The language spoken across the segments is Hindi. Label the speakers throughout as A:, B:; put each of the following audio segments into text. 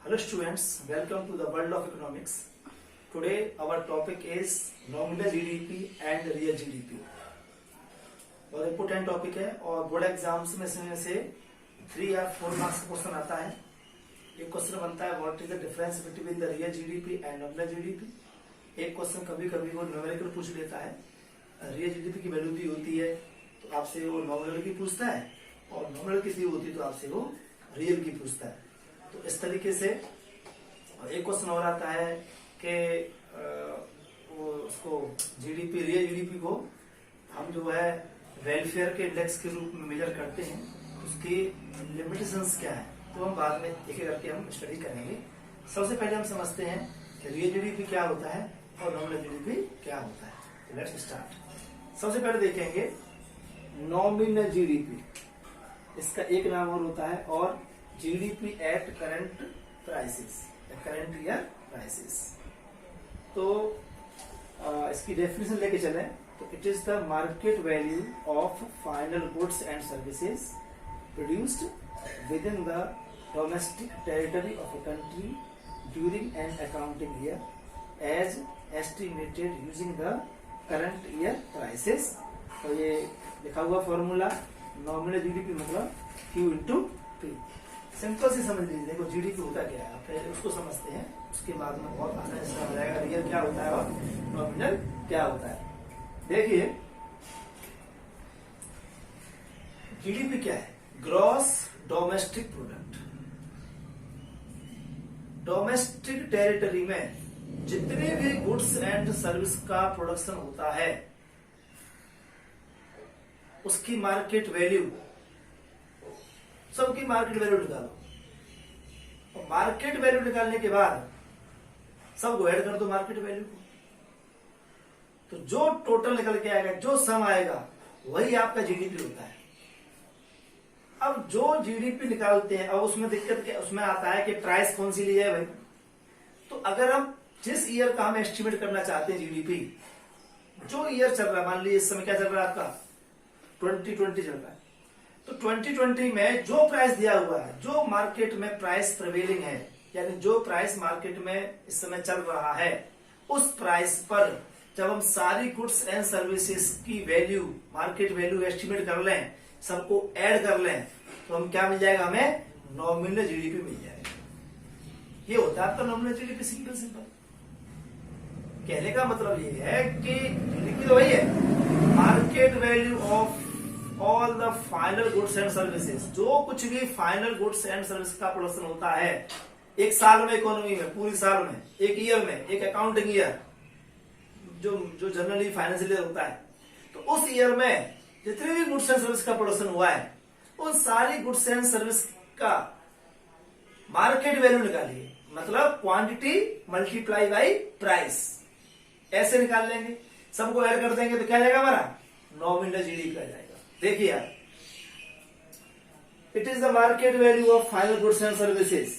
A: Hello students, welcome to the world of economics. Today our topic is nominal GDP and real GDP. और इम्पोर्टेंट टॉपिक है और बोर्ड एग्जाम्स में से 3 या 4 मार्क्स का क्वेश्चन आता है. एक क्वेश्चन बनता है what is the difference between the real GDP and nominal GDP. एक क्वेश्चन कभी कभी वो न्यूमेरिकल पूछ लेता है. रियल जीडीपी की वैल्यू दी होती है तो आपसे वो नॉमिनल की पूछता है और नॉमिनल की दी होती है तो आपसे वो रियल की पूछता है. तो इस तरीके से एक क्वेश्चन और आता है कि वो उसको जीडीपी रियल जीडीपी को हम जो है वेलफेयर के इंडेक्स के रूप में मेजर करते हैं, उसकी लिमिटेशंस क्या है, तो हम बाद में एक एक करके हम स्टडी करेंगे. सबसे पहले हम समझते हैं कि रियल जीडीपी क्या होता है और नॉमिनल जीडीपी क्या होता है. Let's start. सबसे पहले देखेंगे नॉमिनल जीडीपी. इसका एक नाम और होता है और GDP at current prices, current year prices. तो इसकी डेफिनेशन लेके चलें तो it is the market value of final goods and services produced within the domestic territory of a country during an accounting year as estimated using the current year prices. तो ये लिखा हुआ फॉर्मूला नॉमिनल जीडीपी मतलब Q इंटू P. सिंपल से समझ लीजिए. देखो जीडीपी होता क्या है, पहले उसको समझते हैं, उसके बाद में बहुत आसानी से समझ आएगा रियल क्या होता है और नॉमिनल क्या होता है. देखिए जीडीपी क्या है? Gross domestic product. Domestic territory में जितने भी गुड्स एंड सर्विस का प्रोडक्शन होता है उसकी मार्केट वैल्यू, सबकी मार्केट वैल्यू निकालो. और मार्केट वैल्यू निकालने के बाद सबको ऐड कर दो मार्केट वैल्यू को. तो जो टोटल निकल के आएगा, जो सम आएगा, वही आपका जीडीपी होता है. अब जो जीडीपी निकालते हैं, अब उसमें दिक्कत क्या, उसमें आता है कि प्राइस कौन सी ली है भाई. तो अगर हम जिस ईयर का हम एस्टिमेट करना चाहते हैं जीडीपी, जो ईयर चल रहा है, मान लीजिए इस समय क्या चल रहा है आपका 2020 चल रहा है, तो 2020 में जो प्राइस दिया हुआ है, जो मार्केट में प्राइस प्रिवेलिंग है, यानी जो प्राइस मार्केट में इस समय चल रहा है, उस प्राइस पर जब हम सारी गुड्स एंड सर्विसेज की वैल्यू, मार्केट वैल्यू एस्टिमेट कर लें, सबको ऐड कर लें, तो हम क्या मिल जाएगा, हमें नॉमिनल जीडीपी मिल जाएगा. ये होता है आपका नॉमिनल जीडीपी. सिंपल सिंपल कहने का मतलब ये है कि जीडीपी तो वही है, market value of all the final goods and services. जो कुछ भी फाइनल गुड्स एंड सर्विस का प्रोडक्शन होता है एक साल में, इकोनॉमी में, पूरी साल में, एक ईयर में, एक अकाउंटिंग ईयर जो जनरली फाइनेंशियल ईयर होता है, तो उस ईयर में जितने भी गुड्स एंड सर्विस का प्रोडक्शन हुआ है, उन सारी गुड्स एंड सर्विस का मार्केट वैल्यू निकालिए. मतलब क्वांटिटी मल्टीप्लाई बाई प्राइस, ऐसे निकाल लेंगे. सबको ऐड कर देंगे तो क्या जाएगा हमारा नॉमिनल जीडीपी आ जाएगा. देखिए यार, it is the market value of final goods and services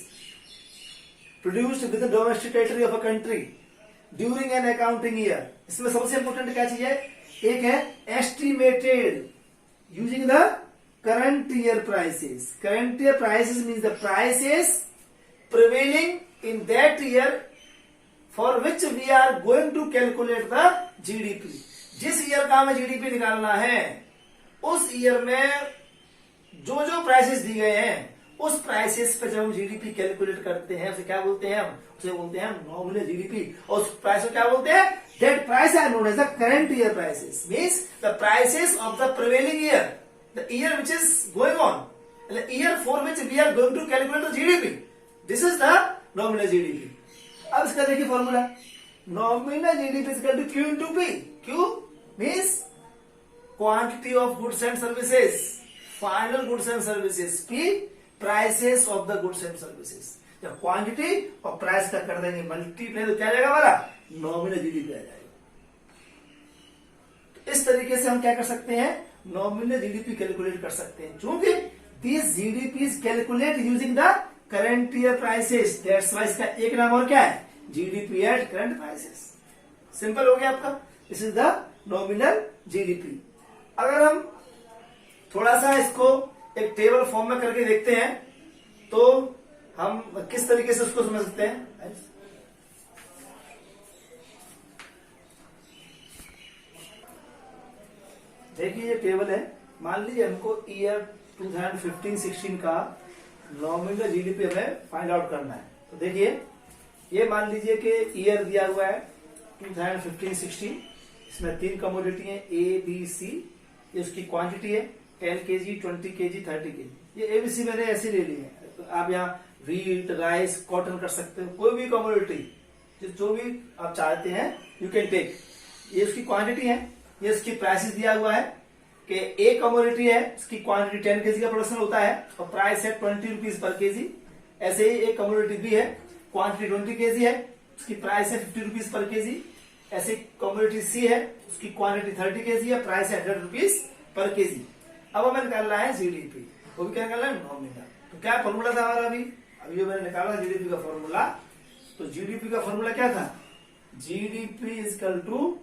A: produced with the domestic territory of a country during an accounting year. इसमें सबसे इंपोर्टेंट क्या चीज है? एक है estimated using the current year prices. Current year prices means the prices prevailing in that year for which we are going to calculate the GDP. जिस ईयर का हमें जीडीपी निकालना है, उस ईयर में जो जो प्राइसेस दी गए हैं, उस प्राइसेस पे जब हम जीडीपी कैलकुलेट करते हैं, उसे क्या बोलते हैं? हम उसे बोलते हैं नॉमिनल जीडीपी. और उस प्राइस को क्या बोलते हैं? That price are known as the current year prices. Means the prices of the prevailing year, the year which is going on, the year for which we are going to calculate the GDP. This is the nominal GDP. अब इसका देखिए formula, nominal GDP is equal to Q into P. Q means quantity of goods and services, final goods and services. P prices of the goods and services. जब क्वांटिटी और प्राइस का कर देंगे मल्टीप्लाई तो क्या जाएगा हमारा नॉमिनल जीडीपी आ जाएगा. तो इस तरीके से हम क्या कर सकते हैं? नॉमिनल जीडीपी कैलकुलेट कर सकते हैं. क्योंकि this GDP is calculate using the current year prices. That's why इसका एक नाम और क्या है? GDP at current prices. Simple हो गया आपका. This is the nominal GDP. अगर हम थोड़ा सा इसको एक टेबल फॉर्म में करके देखते हैं तो हम किस तरीके से उसको समझ सकते हैं? देखिए ये टेबल है, मान लीजिए हमको ईयर 2015-16 का नॉमिनल जीडीपी हमें फाइंड आउट करना है। तो देखिए ये मान लीजिए कि ईयर दिया हुआ है 2015-16, इसमें 3 कमोडिटी है ए बी सी, ये उसकी क्वांटिटी है 10 kg, 20 kg, 30 kg। ये एबीसी मैंने ऐसे ले ली है। तो आप यहाँ व्हीट, राइस, कॉटन कर सकते हो, कोई भी कमोडिटी जो भी आप चाहते हैं यू कैन टेक। ये उसकी क्वांटिटी है, ये उसकी प्राइसेस दिया हुआ है कि एक कमोडिटी है उसकी क्वांटिटी 10 kg का प्रोडक्शन होता है और प्राइस है 20 रुपीज पर केजी। ऐसे ही एक कमोडिटी बी है, क्वांटिटी 20 kg है, उसकी प्राइस है 50 रुपीज पर केजी। ऐसे कमोडिटी सी है, उसकी क्वांटिटी 30 kg है, प्राइस है 100 रुपीज पर केजी। अब हमें निकालना है जीडीपी, वो भी क्या निकालना है? नॉमिनल। तो क्या फॉर्मूला था हमारा? अभी जो मैंने निकाला जीडीपी का फॉर्मूला, तो जीडीपी का फॉर्मूला क्या था? GDP is equal to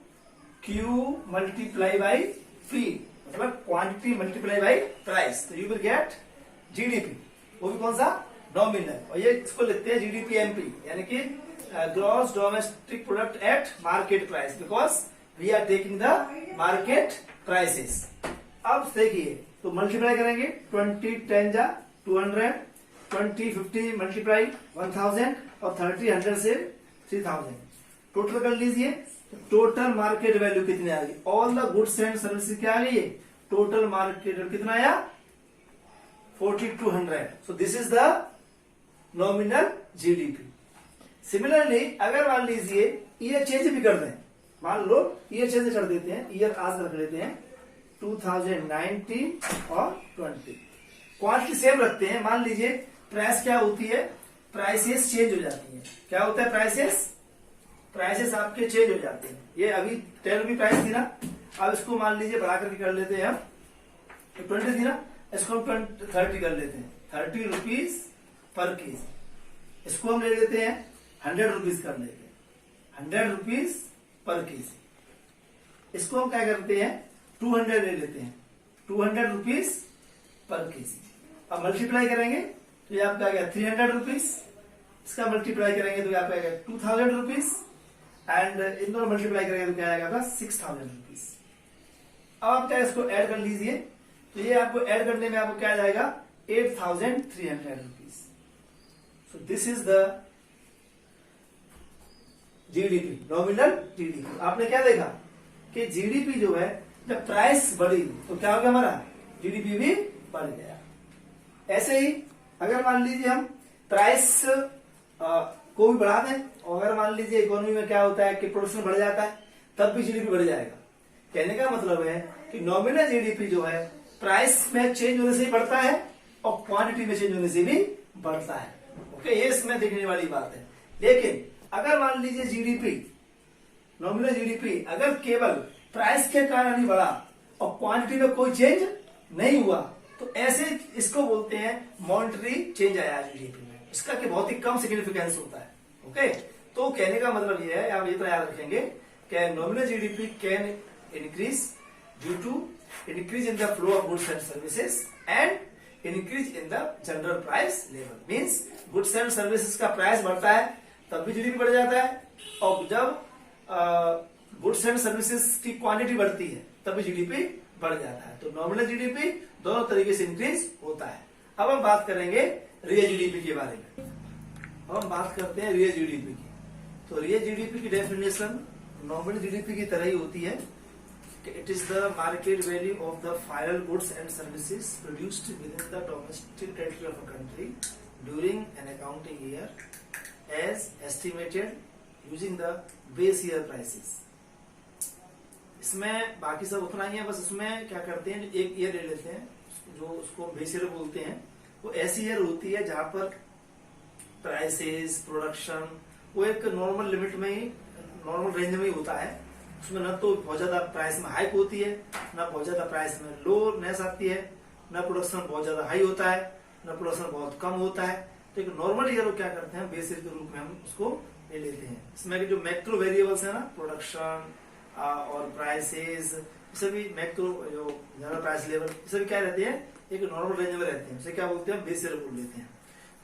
A: Q multiply by P, मतलब क्वांटिटी मल्टीप्लाई बाई प्राइस। तो यू विल गेट जीडीपी, वो भी कौन सा? नॉमिनल। और ये इसको लिखते हैं जीडीपी एमपी, यानी कि gross domestic product at market price, because we are taking the market prices. अब देखिए, तो मल्टीप्लाई करेंगे, 20 10 जा 200, 20 50 मल्टीप्लाई 1000 और 30 100 से 3000। टोटल कर लीजिए, टोटल मार्केट वैल्यू कितनी आ गई? All the goods and services क्या आ गई है? टोटल मार्केट कितना आया? 4200। So this is the nominal GDP. Similarly अगर मान लीजिए ईयर चेंज भी कर दें, मान लो ईयर चेंज कर देते हैं, ईयर आज रख लेते हैं 2019 और 20, क्वांटिटी सेम रखते हैं। मान लीजिए प्राइस क्या होती है? प्राइसेस चेंज हो जाती है। क्या होता है? प्राइसेस आपके चेंज हो जाते हैं। ये अभी 10 रुपी प्राइस थी ना, अब इसको मान लीजिए बढ़ा करके कर लेते हैं हम, 20 थी ना, इसको हम 30 कर लेते हैं, 30 रुपीज पर केजी। इसको हम ले लेते हैं 100 रुपीज कर लेते हैं, 100 रुपीज पर केजी। इसको हम क्या करते हैं? 200 ले लेते हैं, 200 रुपीज पर केजी। अब मल्टीप्लाई करेंगे तो ये आपका आ गया 300 रुपीज, इसका मल्टीप्लाई करेंगे तो ये आपका आ गया 2000 रुपीज, एंड इन दोनों मल्टीप्लाई करेंगे तो क्या आएगा? 6000 रुपीज। अब आप क्या इसको ऐड कर लीजिए, तो ये आपको ऐड करने में आपको क्या आ जाएगा? 8300 rupees. So this is the GDP, nominal GDP. आपने क्या देखा कि जीडीपी जो है, जब प्राइस बढ़ी तो क्या हो गया? हमारा जीडीपी भी बढ़ गया। ऐसे ही अगर मान लीजिए हम प्राइस को भी बढ़ा दें, और अगर मान लीजिए इकोनॉमी में क्या होता है कि प्रोडक्शन बढ़ जाता है, तब भी जीडीपी बढ़ जाएगा। कहने का मतलब है कि नॉमिनल जीडीपी जो है प्राइस में चेंज होने से ही बढ़ता है और क्वांटिटी में चेंज होने से भी बढ़ता है। ओके, ये इसमें देखने वाली बात है। लेकिन अगर मान लीजिए जीडीपी, नॉमिनल जीडीपी अगर केवल प्राइस के कारण ही बढ़ा और क्वांटिटी में कोई चेंज नहीं हुआ, तो ऐसे इसको बोलते हैं मॉनेटरी चेंज आया जीडीपी में, इसका कि बहुत ही कम सिग्निफिकेंस होता है। ओके, तो कहने का मतलब यह है, आप ये तो याद रखेंगे कि nominal GDP can increase due to increase in the flow of goods and services and increase in the general price level. Means goods and services का प्राइस बढ़ता है तब भी जीडीपी बढ़ जाता है, और जब गुड्स एंड सर्विसेज की क्वांटिटी बढ़ती है तब भी जीडीपी बढ़ जाता है। तो नॉमिनल जीडीपी दोनों तरीके से इंक्रीज होता है। अब हम बात करेंगे रियल जीडीपी के बारे में। अब हम बात करते हैं रियल जीडीपी की। तो रियल जीडीपी की डेफिनेशन नॉमिनल जीडीपी की तरह ही होती है कि it is the market value of the final goods and services produced within the domestic territory of a country during an accounting year as estimated using the base year prices. इसमें बाकी सब उतना ही है, बस इसमें क्या करते हैं, एक ईयर ले लेते हैं जो उसको बेस ईयर बोलते हैं। वो ऐसी ईयर होती है जहां पर प्राइसेस, प्रोडक्शन वो एक नॉर्मल लिमिट में ही, नॉर्मल रेंज में ही होता है। उसमें न तो बहुत ज्यादा प्राइस में हाइक होती है, न बहुत ज्यादा प्राइस में लोनेस आती है, न प्रोडक्शन बहुत ज्यादा हाई होता है, न प्रोडक्शन बहुत कम होता है। तो एक नॉर्मल ईयर को क्या करते हैं, बेस ईयर के रूप में हम उसको ले लेते हैं। इसमें जो मैक्रो वेरिएबल्स है ना, प्रोडक्शन और प्राइसेस, सभी मैक्रो जो जनरल प्राइस लेवल सभी क्या रहते हैं, एक नॉर्मल रेंज में रहते हैं। उसे क्या बोलते हैं, बेस ईयर बोल लेते हैं।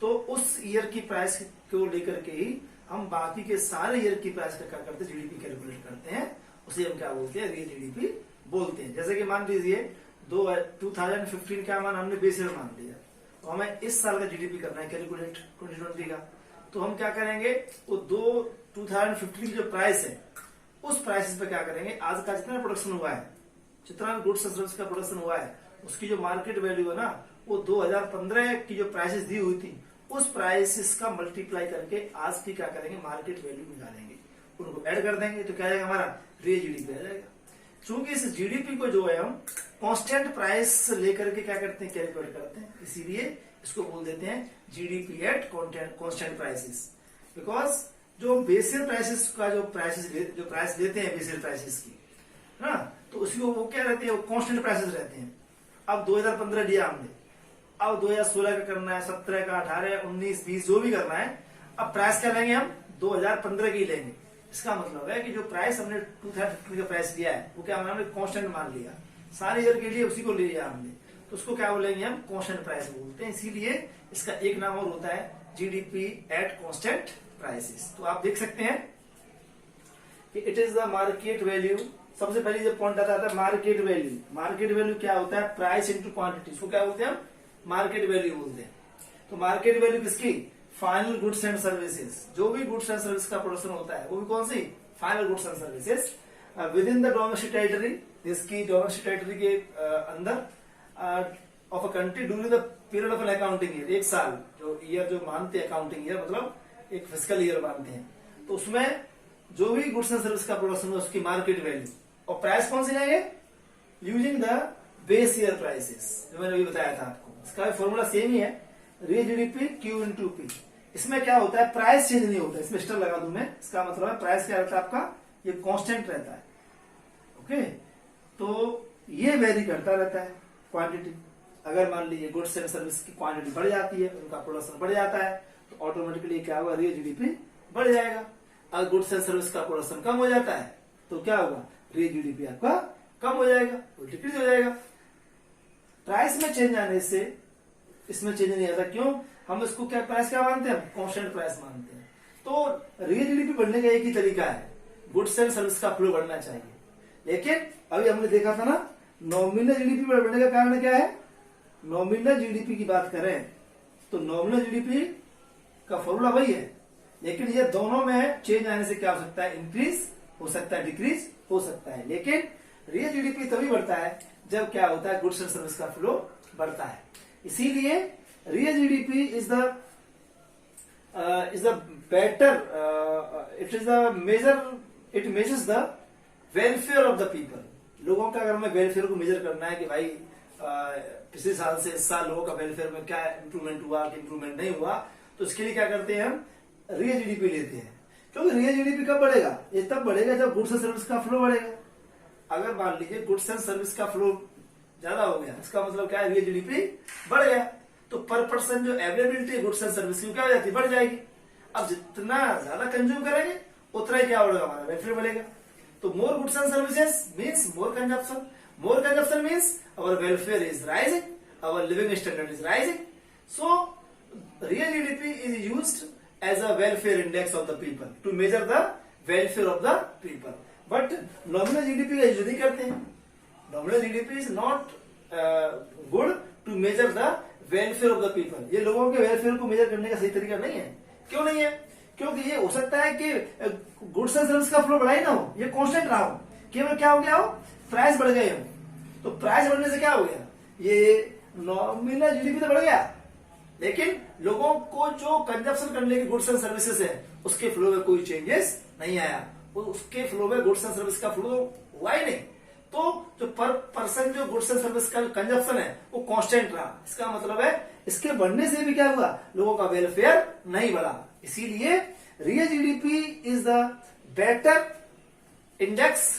A: तो उस ईयर की प्राइस को लेकर के ही हम बाकी के सारे ईयर की प्राइस का क्या करते हैं, जीडीपी कैलकुलेट करते हैं। उसे हम क्या बोलते हैं, रियल जीडीपी बोलते हैं। जैसे कि मान लीजिए 2015 का मान हमने बेस ईयर मान लिया, तो हमें इस साल का जीडीपी करना है कैलकुलेट 2020 का। तो हम क्या करेंगे, वो 2015 की जो प्राइस है उस प्राइसेस पे क्या करेंगे, आज का जितना प्रोडक्शन हुआ है, जितना गुड्स एंड सर्विस का प्रोडक्शन हुआ है, उसकी जो मार्केट वैल्यू है ना, वो 2015 की जो प्राइसेस दी हुई थी उस प्राइसेस का मल्टीप्लाई करके आज की क्या करेंगे, मार्केट वैल्यू निकालेंगे, उनको ऐड कर देंगे, तो क्या आएगा हमारा रियल जीडीपी आ जाएगा। चूंकि इस जीडीपी को जो है हम कांस्टेंट प्राइस लेकर के क्या करते हैं, कैलकुलेट करते हैं, इसीलिए इसको बोल देते हैं GDP at constant prices. Because जो बेसिक प्राइसेस का जो प्राइस लेते हैं बेसिक प्राइसेस की ना, तो उसी को वो क्या रहते हैं, वो कांस्टेंट प्राइसेस रहते हैं। अब 2015 लिया हमने, अब 2016 का करना है, 17 का, 18, 19, 20 जो भी करना है, अब प्राइस क्या लेंगे हम 2015 की लेंगे। इसका मतलब है कि जो प्राइस हमने 2015 का प्राइस लिया है वो क्या हमने कांस्टेंट मान लिया, सारे ईयर के लिए उसी को ले लिया हमने, तो उसको क्या बोलेंगे हम, कांस्टेंट प्राइस बोलते हैं। इसीलिए इसका एक नाम और होता है जीडीपी एट कांस्टेंट प्राइसेस। तो आप देख सकते हैं कि it is the market value. सबसे पहले जो पॉइंट आता है मार्केट वैल्यू। मार्केट वैल्यू क्या होता है, प्राइस इंटू क्वांटिटी, इसको क्या बोलते हैं हम, मार्केट वैल्यू बोलते हैं। तो मार्केट वैल्यू किसकी, फाइनल गुड्स एंड सर्विसेज। जो भी गुड्स एंड सर्विस का प्रोडक्शन होता है वो भी कौन सी, final goods and services within the domestic territory, जिसकी डोमेस्टिक टेरिटरी के अंदर of a country during the period of an accounting year. एक साल जो ईयर जो मानते हैं अकाउंटिंग ईयर मतलब एक फिजिकल ईयर मानते हैं, तो उसमें जो भी गुड्स एंड सर्विस का प्रोडक्शन है उसकी मार्केट वैल्यू। और प्राइस कौन सी जाएंगे, using the base year prices, जो मैंने अभी बताया था आपको। इसका फॉर्मूला सेम ही है, real GDP Q into P. इसमें क्या होता है, प्राइस चेंज नहीं होता, इसमें स्टर लगा दूं मैं, इसका मतलब है प्राइस क्या रहता है आपका, ये कांस्टेंट रहता है। ओके, तो ये वेरी करता रहता है क्वांटिटी। अगर मान लीजिए गुड्स एंड सर्विस की क्वांटिटी बढ़ जाती है, उनका प्रोडक्शन बढ़ जाता है, तो ऑटोमेटिकली क्या होगा, रियल जीडीपी बढ़ जाएगा। अगर गुड्स एंड सर्विस का प्रोडक्शन कम हो जाता है तो क्या होगा, रियल जीडीपी आपका कम हो जाएगा, वो डिक्रीज हो जाएगा। प्राइस में चेंज आने से इसमें चेंज नहीं आता। क्यों, हम इसको क्या प्राइस क्या मानते हैं, कांस्टेंट प्राइस मानते हैं। तो रियल जीडीपी बढ़ने का एक ही तरीका है, गुड्स एंड सर्विस का फ्लो बढ़ना चाहिए। लेकिन अभी हमने देखा था ना, नॉमिनल जीडीपी बढ़ने का कारण क्या है, नॉमिनल जीडीपी की बात करें तो नॉमिनल जीडीपी का फॉर्मूला वही है, लेकिन ये दोनों में चेंज आने से क्या हो सकता है, इंक्रीज हो सकता है, डिक्रीज हो सकता है। लेकिन रियल जीडीपी तभी बढ़ता है जब क्या होता है, गुड्स एंड सर्विस का फ्लो बढ़ता है। इसीलिए real GDP is the better, it is the measure, it measures the welfare of the people. लोगों का अगर हमें वेलफेयर को मेजर करना है कि भाई पिछले साल से इस साल लोगों का वेलफेयर में क्या इंप्रूवमेंट हुआ कि इंप्रूवमेंट नहीं हुआ, तो इसके लिए क्या करते हैं, हम रियल जीडीपी लेते हैं। क्योंकि रियल जीडीपी कब बढ़ेगा, ये तब बढ़ेगा जब गुड्स एंड सर्विस का फ्लो बढ़ेगा। अगर मान लीजिए गुड्स एंड सर्विस का फ्लो ज्यादा हो गया, इसका मतलब क्या है, रियल जीडीपी बढ़ गया, तो पर पर्सन जो अवेलेबिलिटी है गुड्स एंड सर्विस की क्या हो जाती है, बढ़ जाएगी। अब जितना ज्यादा कंज्यूम करेंगे उतना ही क्या बढ़ेगा, हमारा वेलफेयर बढ़ेगा। तो more goods and services means more consumption, more consumption means our welfare is rising, our living standard is rising. So real GDP is used as a welfare index of the people to measure the welfare of the people. But nominal GDP का यूज नहीं करते हैं। nominal GDP is not good to measure the welfare of the people. ये लोगों के welfare को measure करने का सही तरीका नहीं है। क्यों नहीं है, क्योंकि ये हो सकता है कि गुड्स एंड सर्विस का फ्लो बढ़ा ही ना हो, ये कांस्टेंट रहा हो, केवल क्या हो गया हो, प्राइस बढ़ गए हो। तो प्राइस बढ़ने से क्या हो गया, ये नॉमिनल जीडीपी तो बढ़ गया, लेकिन लोगों को जो कंजप्शन करने की गुड्स एंड सर्विसेज है उसके फ्लो में कोई चेंजेस नहीं आया, उसके फ्लो में गुड्स एंड सर्विस का फ्लो हुआ ही नहीं। तो जो पर पर्सन जो गुड्स एंड सर्विस का कंजप्शन है वो कांस्टेंट रहा। इसका मतलब है इसके बढ़ने से भी क्या हुआ, लोगों का वेलफेयर नहीं बढ़ा। इसीलिए real GDP is the better index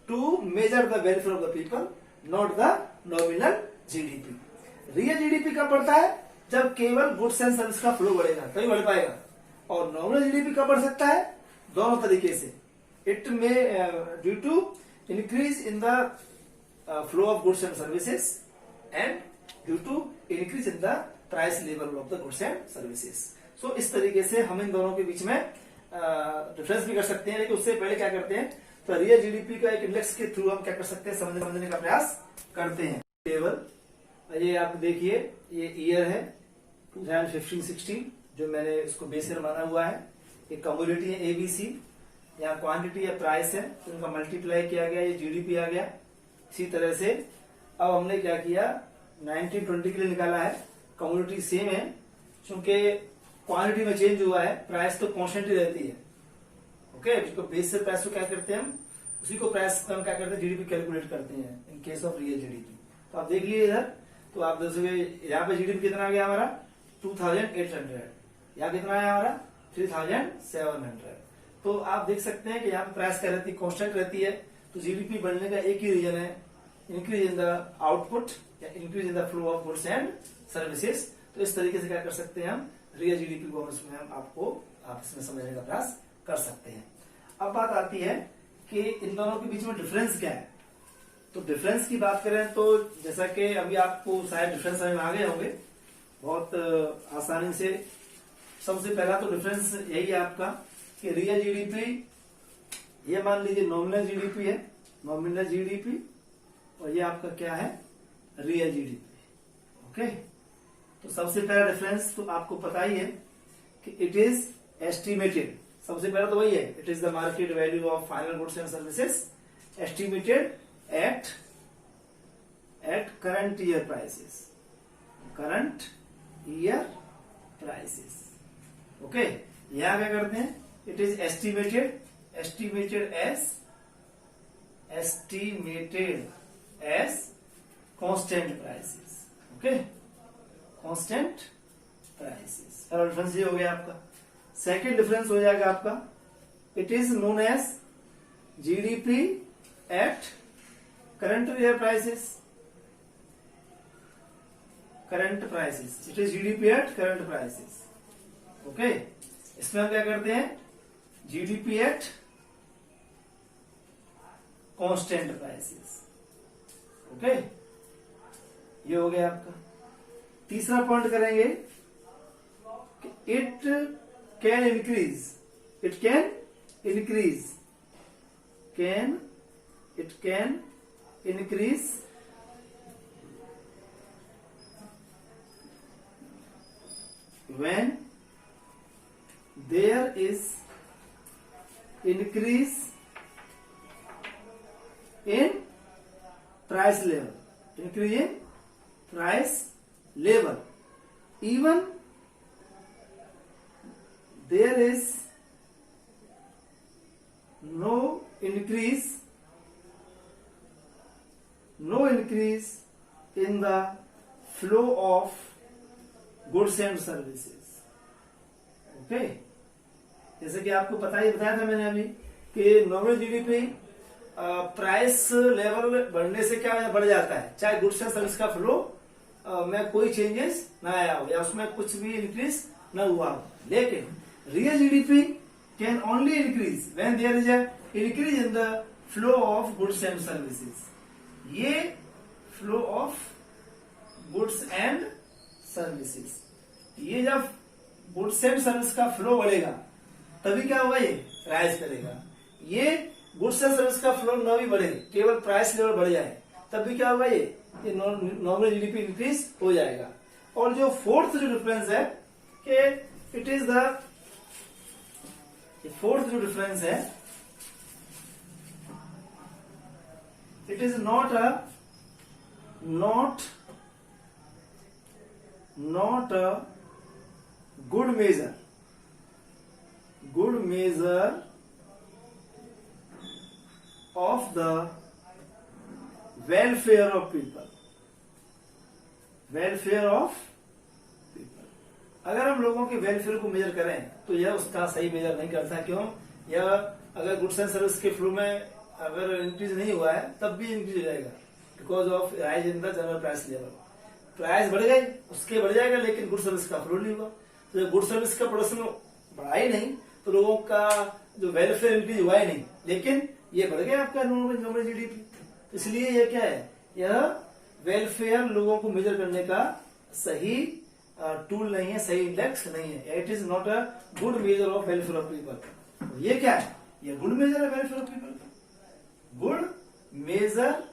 A: to measure the welfare of the people, not the nominal GDP. Real GDP कब बढ़ता है, जब केवल गुड्स एंड सर्विस का फ्लो बढ़ेगा तभी बढ़ पाएगा। और नॉमिनल जीडीपी कब बढ़ सकता है, दोनों तरीके से। इट में due to increase in the flow of goods and services and due to increase in the price level of the goods and services. So इस तरीके से हम इन दोनों के बीच में डिफरेंस भी कर सकते हैं, लेकिन उससे पहले क्या करते हैं, तो रियल जीडीपी का एक इंडेक्स के थ्रू हम क्या कर सकते हैं, समझने का प्रयास करते हैं। टेबल ये आप देखिए, ये ईयर है 2015-16 जो मैंने इसको बेस ईयर माना हुआ है। एक कमोडिटी है एबीसी, यहाँ क्वांटिटी या प्राइस है, तो उनका मल्टीप्लाई किया गया, ये जीडीपी आ गया। इसी तरह से अब हमने क्या किया, 1920 के लिए निकाला है, कमोडिटी सेम है, क्योंकि क्वांटिटी में चेंज हुआ है, प्राइस तो कॉन्स्टेंट ही रहती है। ओके, जिसको बेस से प्राइस को क्या करते हैं हम, उसी को प्राइस हम क्या करते हैं, जीडीपी कैलकुलेट करते हैं in case of real GDP. तो आप देख लीजिए इधर, तो आप देखोगे यहाँ पे जीडीपी कितना आ गया हमारा 2800, यहाँ कितना आया हमारा 3700। तो आप देख सकते हैं कि यहाँ पे प्राइस क्या रहती है, कॉन्स्टेंट रहती है। तो जीडीपी बढ़ने का एक ही रीजन है, इंक्रीज इन द आउटपुट या increase in the flow of goods and services. तो इस तरीके से क्या कर सकते हैं हम, रियल जीडीपी को उसमें हम आप इसमें समझने का प्रयास कर सकते हैं। अब बात आती है कि इन दोनों के बीच में डिफरेंस क्या है। तो डिफरेंस की बात करें तो जैसा कि अभी आपको शायद डिफरेंस समझ में आ गए होंगे बहुत आसानी से। सबसे पहला तो डिफरेंस यही है आपका कि रियल जीडीपी, ये मान लीजिए नॉमिनल जीडीपी है, नॉमिनल जीडीपी, और ये आपका क्या है, रियल जीडीपी। ओके, तो सबसे पहला डिफरेंस तो आपको पता ही है कि इट इज एस्टिमेटेड। सबसे पहला तो वही है, it is the market value of final goods and services estimated at current year prices, current year prices. Okay, यहां क्या करते हैं, it is estimated, estimated as constant prices. Okay, constant prices. पहला डिफरेंस ये हो गया आपका। सेकेंड डिफरेंस हो जाएगा आपका, it is known as GDP at current year prices, current prices, it is GDP at current prices. Okay, इसमें हम क्या करते हैं, GDP at constant prices. Okay, ये हो गया आपका। तीसरा पॉइंट करेंगे कि it can increase, it can increase, it can increase when there is increase in price level, increase in price level, even there is no increase in the flow of goods and services. Okay, जैसे कि आपको बताया था मैंने अभी कि नॉमिनल जीडीपी प्राइस लेवल बढ़ने से क्या बढ़ जाता है, चाहे गुड्स एंड सर्विस का फ्लो में कोई चेंजेस ना आया हो या उसमें कुछ भी इंक्रीज न हुआ हो। लेकिन real GDP can only increase when there is a increase in the flow of goods and services. ये flow of goods and services, ये जब गुड्स एंड सर्विस का फ्लो बढ़ेगा तभी क्या होगा, ये राइज करेगा। ये गुड्स एंड सर्विस का फ्लो न भी बढ़े, केवल प्राइस लेवल बढ़ जाए तब भी क्या होगा, ये नॉमिनल जीडीपी इंक्रीज हो जाएगा। और जो फोर्थ जो डिफरेंस है कि इट इज द फोर्थ जो डिफरेंस है, it is not a good measure of the welfare of people, अगर हम लोगों के वेलफेयर को मेजर करें तो यह उसका सही मेजर नहीं करता। क्यों, यह अगर गुड्स एंड सर्विस के फ्लो में अगर इंक्रीज नहीं हुआ है तब भी इंक्रीज हो जाएगा, because of rise in the general price level. Price बढ़ गई उसके बढ़ जाएगा, लेकिन गुड सर्विस का फ्लो नहीं हुआ। तो जब गुड सर्विस का प्रोडक्शन बढ़ा ही नहीं तो लोगों का जो वेलफेयर इंक्रीज हुआ ही नहीं, लेकिन ये बढ़ गया आपका नॉमिनल जीडीपी। इसलिए यह क्या है, यह वेलफेयर लोगों को मेजर करने का सही टूल नहीं है, सही इंडेक्स नहीं है। It is not a good measure of welfare of people. ये क्या है? ये गुड मेजर है welfare of people, good measure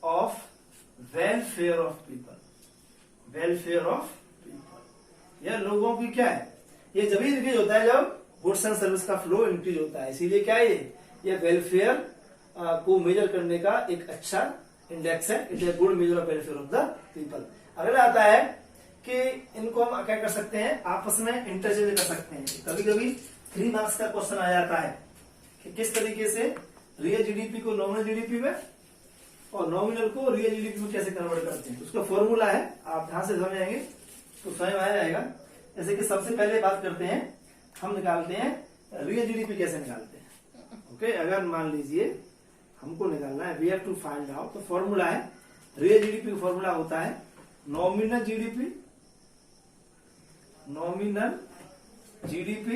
A: of welfare of people, welfare of people. यह लोगों की क्या है? ये जब ही इंक्रीज होता है जब गुड्स एंड सर्विस का फ्लो इंक्रीज होता है। इसीलिए क्या है ये वेलफेयर को मेजर करने का एक अच्छा इंडेक्स है। It is good measure of welfare of the people. अगला आता है कि इनको हम क्या कर सकते हैं, आपस में इंटरचेंज कर सकते हैं। कभी कभी 3 मार्क्स का क्वेश्चन आ जाता है कि किस तरीके से रियल जीडीपी को नॉमिनल जीडीपी में और नॉमिनल को रियल जीडीपी में कैसे कन्वर्ट करते हैं। उसका फॉर्मूला है, आप ध्यान से समझेंगे तो समझ में आ जाएगा। जैसे कि सबसे पहले बात करते हैं, हम निकालते हैं रियल जीडीपी कैसे निकालते हैं। ओके, अगर मान लीजिए हमको निकालना है, we have to find out, तो फॉर्मूला है रियल जीडीपी का फॉर्मूला होता है nominal GDP, nominal GDP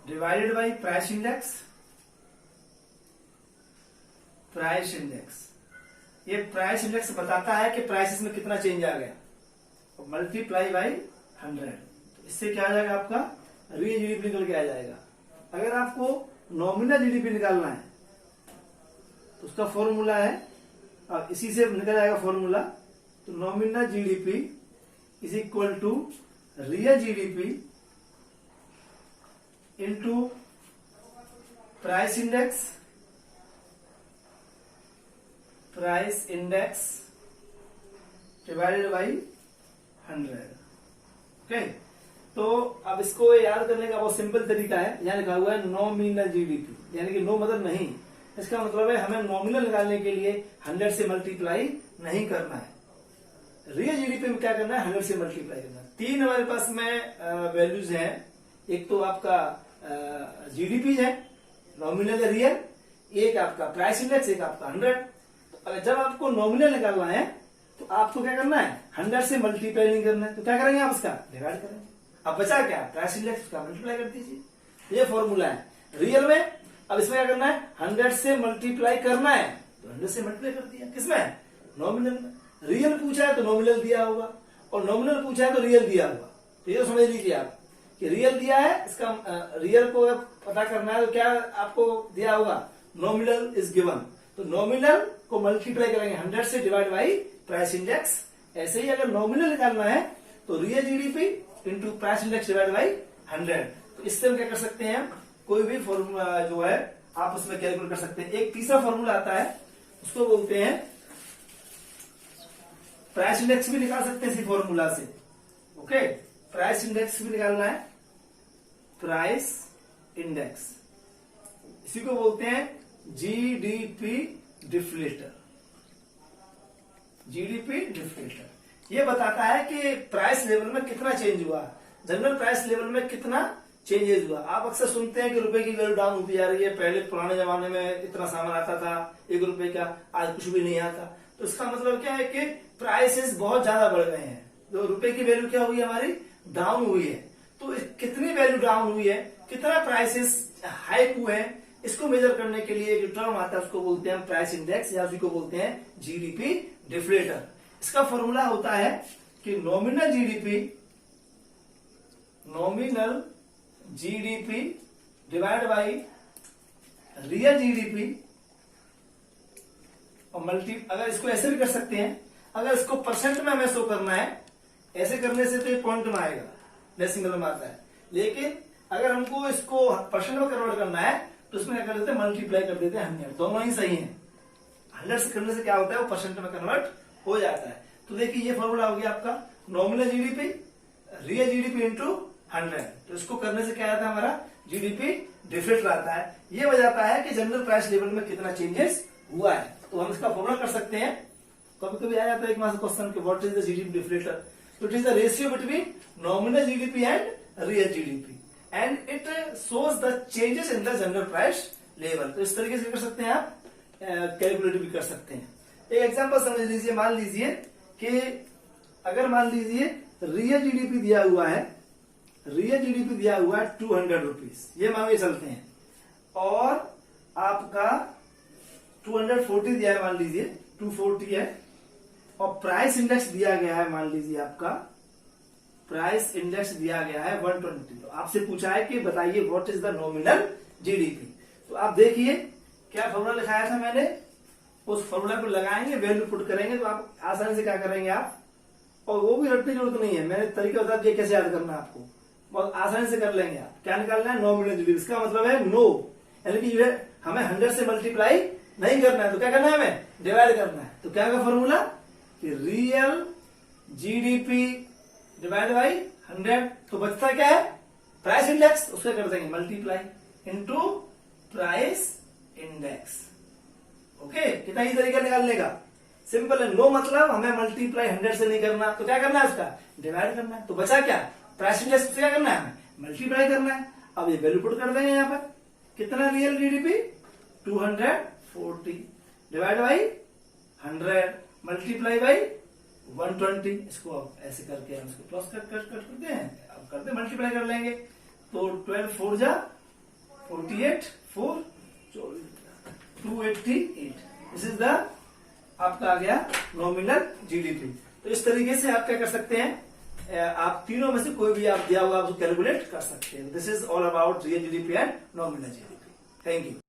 A: divided by price index, price index. ये प्राइस इंडेक्स बताता है कि प्राइसेस में कितना चेंज आ गया, और मल्टीप्लाई बाय 100। इससे क्या आ जाएगा, आपका रियल जीडीपी निकल के आ जाएगा। अगर आपको नॉमिनल जीडीपी निकालना है तो उसका फॉर्मूला है, और इसी से निकल जाएगा फॉर्मूला, तो nominal GDP is equal to real GDP into price index, price index divided by 100। Okay, तो अब इसको याद करने का बहुत सिंपल तरीका है। यहां लिखा हुआ है नॉमिनल जीडीपी, यानी कि नो मतलब नहीं। इसका मतलब है हमें नॉमिनल निकालने के लिए 100 से मल्टीप्लाई नहीं करना है। रियल जीडीपी में क्या करना है, 100 से मल्टीप्लाई करना है। 3 हमारे पास में वैल्यूज हैं। एक तो आपका जीडीपी है, नॉमिनल या रियल, एक आपका प्राइस इंडेक्स, एक आपका 100। तो जब आपको नॉमिनल निकालना है तो आपको क्या करना है, 100 से मल्टीप्लाई नहीं करना है। तो क्या करेंगे आप, इसका डिवाइड करेंगे। अब बचा क्या, प्राइस इंडेक्स, का मल्टीप्लाई कर दीजिए। ये फॉर्मूला है रियल में। अब इसमें क्या करना है, 100 से मल्टीप्लाई करना है, तो 100 से मल्टीप्लाई कर दिया। किसमें, नॉमिनल में। रियल पूछा है तो नॉमिनल दिया होगा, और नॉमिनल पूछा है तो रियल दिया होगा। तो ये तो समझ लीजिए आप कि रियल दिया है, इसका रियल को पता करना है तो क्या आपको दिया होगा, नॉमिनल इज गिवन। तो नॉमिनल को मल्टीप्लाई करेंगे 100 से डिवाइड बाई प्राइस इंडेक्स। ऐसे ही अगर नॉमिनल निकालना है तो real GDP into price index divide by 100। तो इससे हम क्या कर सकते हैं, कोई भी फॉर्मूला जो है आप उसमें कैलकुलेट कर सकते हैं। एक तीसरा फॉर्मूला आता है, उसको बोलते हैं प्राइस इंडेक्स भी निकाल सकते हैं इसी फॉर्मूला से। ओके, प्राइस इंडेक्स भी निकालना है, प्राइस इंडेक्स, इसी को बोलते हैं जीडीपी डिफ्लेटर। जीडीपी डिफ्लेटर ये बताता है कि प्राइस लेवल में कितना चेंज हुआ, जनरल प्राइस लेवल में कितना चेंजेस हुआ। आप अक्सर सुनते हैं कि रुपए की वैल्यू डाउन होती जा रही है। पहले पुराने जमाने में इतना सामान आता था 1 रुपए का, आज कुछ भी नहीं आता। तो इसका मतलब क्या है कि प्राइसेस बहुत ज्यादा बढ़ गए हैं। तो रुपए की वैल्यू क्या हुई, हमारी डाउन हुई है। तो कितनी वैल्यू डाउन हुई है, कितना प्राइसेस हाइक हुए हैं, इसको मेजर करने के लिए जो टर्म आता है उसको बोलते हैं प्राइस इंडेक्स, या उसी को बोलते हैं जीडीपी डिफ्लेटर। इसका फॉर्मूला होता है कि nominal GDP, nominal GDP divide by real GDP और अगर इसको ऐसे भी कर सकते हैं, अगर इसको परसेंट में हमें शो करना है, ऐसे करने से तो ये पॉइंट में आएगा, डेसिमल में आता है। लेकिन अगर हमको इसको परसेंट में कन्वर्ट करना है तो उसमें क्या कर देते हैं, मल्टीप्लाई कर देते हैं 100। दोनों ही सही है। 100 से करने से क्या होता है, वो परसेंट में कन्वर्ट हो जाता है। तो देखिए ये फॉर्मूला हो गया आपका nominal GDP, real GDP into 100। तो इसको करने से क्या आता है, हमारा जीडीपी डिफ्लेटर आता है। ये बताता है कि जनरल प्राइस लेवल में कितना चेंजेस हुआ है। तो हम इसका फॉर्मूला कर सकते हैं। कभी कभी आ जाता है एक मास क्वेश्चन कि what is the GDP deflator. तो it is the ratio between nominal GDP and real GDP and it shows the changes in the general price level. तो इस तरीके से कर सकते हैं आप, कैलकुलेट भी कर सकते हैं। एक एग्जांपल समझ लीजिए, मान लीजिए कि अगर मान लीजिए रियल जीडीपी दिया हुआ है, रियल जीडीपी दिया हुआ है 200 रुपीज, ये मान के चलते हैं, और आपका 240 दिया है, मान लीजिए 240 है, और प्राइस इंडेक्स दिया गया है मान लीजिए आपका प्राइस इंडेक्स दिया गया है 120। तो आपसे पूछा है कि बताइए what is the nominal GDP. तो आप देखिए क्या फॉर्मूला लिखाया था मैंने, उस फॉर्मूला को लगाएंगे, वैल्यू पुट करेंगे, तो आप आसानी से क्या करेंगे आप, और वो भी रटने की जरूरत नहीं है, मैंने तरीका बता दिया कैसे याद करना है आपको, बहुत आसानी से कर लेंगे आप। क्या निकालना है, नॉमिनल जीडीपी। इसका मतलब है नो, यानी कि हमें 100 से मल्टीप्लाई नहीं करना है, तो क्या करना है, हमें डिवाइड करना है। तो क्या होगा फॉर्मूला कि रियल जीडीपी डिवाइड बाई 100। तो बचता क्या है, प्राइस इंडेक्स, उसका कर देंगे multiply into price index. Okay, कितना ही तरीका निकालने का, सिंपल है। नो मतलब हमें मल्टीप्लाई 100 से नहीं करना, तो क्या करना है, उसका डिवाइड करना है। तो बचा क्या, प्राइस इंडेक्स से क्या करना है, हमें मल्टीप्लाई करना है। अब ये वैल्यू पुट कर देंगे यहाँ पर, कितना real GDP 240 divide by 100 multiply by 120। इसको अब ऐसे करके हम इसको प्लस कट करते हैं, अब करते मल्टीप्लाई कर लेंगे। तो 12 4 जा 48 4 288। दिस इज द आपका आ गया नॉमिनल जीडीपी। तो इस तरीके से आप क्या कर सकते हैं, आप तीनों में से कोई भी आप दिया हुआ उसको कैलकुलेट कर सकते हैं। This is all about real GDP and nominal GDP. Thank you.